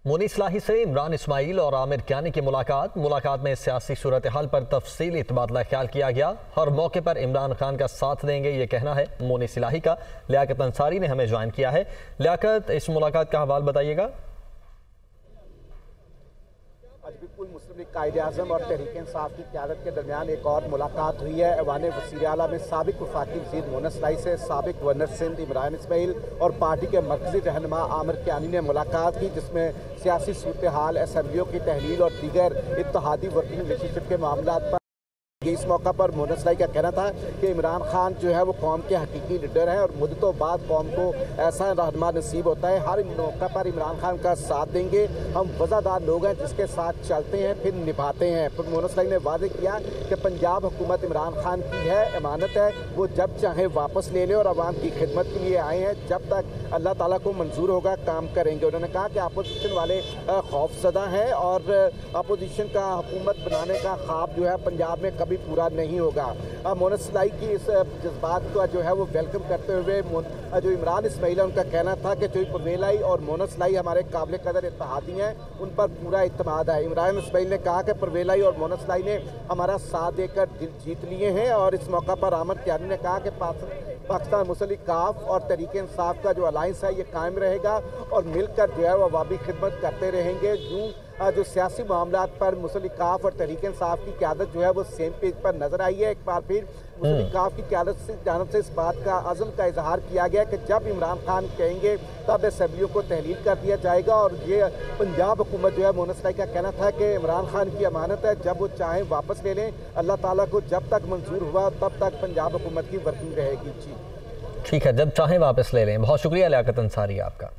मोनी इस्लाही से इमरान इस्माइल और आमिर कियानी की मुलाकात में सियासी सूरत हाल पर तफसीली तबादला ख्याल किया गया। हर मौके पर इमरान खान का साथ देंगे, ये कहना है मोनी इस्लाही का। लियाकत अंसारी ने हमें ज्वाइन किया है। लियाकत, इस मुलाकात का हवाल बताइएगा। आज बिल्कुल मुस्लिम लीग कायद-ए-आज़म और तहरीक इंसाफ की क़यादत के दरमियान एक और मुलाकात हुई है। ऐवान वज़ीर आला में साबिक़ वफ़ाक़ी वज़ीर मोनी इस्लाही से साबिक़ गवर्नर सिंध इमरान इस्माइल और पार्टी के मरकज़ी रहनुमा आमिर कियानी ने मुलाकात की, जिसमें सियासी सूरत हाल, असम्बलियों की तहलील और दीगर इत्तेहादी वर्किंग रिलेशनशिप के मामला पर इस मौका पर मोनी इस्लाही का कहना था कि इमरान खान जो है वो कौम के हकीकी लीडर हैं और मुद्दतों बाद कौम को ऐसा रहनुमा नसीब होता है। हर मौका पर इमरान खान का साथ देंगे। हम वज़ादार लोग हैं, जिसके साथ चलते हैं फिर निभाते हैं। तो मोनी इस्लाही ने वादे किया कि पंजाब हुकूमत इमरान खान की है, अमानत है, वो जब चाहे वापस ले ले और आवाम की खिदमत के लिए आए हैं। जब तक अल्लाह ताला को मंजूर होगा काम करेंगे। उन्होंने कहा कि अपोजिशन वाले खौफजदा हैं और अपोजिशन का हुकूमत बनाने का ख्वाब जो है पंजाब में कभी पूरा नहीं होगा। मोनी इस्लाही की इस जज्बात का जो है वो वेलकम करते हुए जो इमरान इस्माइल है उनका कहना था कि जो परवेलाई और मोनी इस्लाही हमारे काबिल कदर इत्तेहादी हैं, उन पर पूरा इत्तेमाद है। इमरान इस्माइल ने कहा कि परवेलाई और मोनी इस्लाही ने हमारा साथ देकर दिल जीत लिए हैं और इस मौका पर आमिर कियानी ने कहा कि पाकिस्तान मुस्लिम लीग काफ और तहरीक इंसाफ का जो अलायंस है ये कायम रहेगा और मिलकर जो है वो अवामी खिदमत करते रहेंगे। जो सियासी मामलात पर मुस्लिम लीग काफ और तहरीक इंसाफ की क़यादत जो है वो सेम पेज पर नजर आई है। एक बार फिर मुस्लिम लीग काफ की क़यादत से जानब से इस बात का अज़म का इजहार किया गया कि जब इमरान खान कहेंगे तब असम्बलियों को तहलील कर दिया जाएगा। और ये पंजाब हुकूमत जो है मोनी इस्लाही का कहना था कि इमरान खान की अमानत है, जब वो चाहें वापस ले लें। अल्लाह ताला को जब तक मंजूर हुआ तब तक पंजाब हुकूमत की वर्किंग रहेगी। जी ठीक है, जब चाहें वापस ले लें। बहुत शुक्रिया लियाकत अंसारी आपका।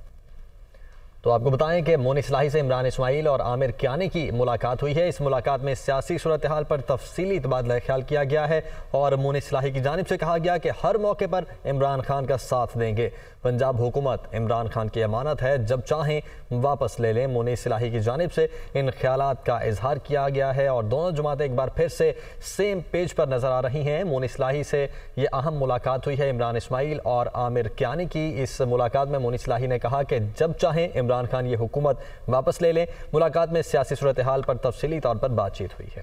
तो आपको बताएं कि मोनी इस्लाही से इमरान इस्माइल और आमिर कियानी की मुलाकात हुई है। इस मुलाकात में सियासी सूरत हाल पर तफसीली तबादला ख्याल किया गया है और मोनी इस्लाही की जानिब से कहा गया कि हर मौके पर इमरान खान का साथ देंगे। पंजाब हुकूमत इमरान खान की अमानत है, जब चाहें वापस ले लें। मोनी इस्लाही की जानिब से इन ख्यालात का इजहार किया गया है और दोनों जमातें एक बार फिर से सेम पेज पर नजर आ रही हैं। मोनी इस्लाही से ये अहम मुलाकात हुई है इमरान इस्माइल और आमिर कियानी की। इस मुलाकात में मोनी इस्लाही ने कहा कि जब चाहें इमरान खान ये हुकूमत वापस ले लें। मुलाकात में सियासी सूरत हाल पर तफसीली तौर पर बातचीत हुई है।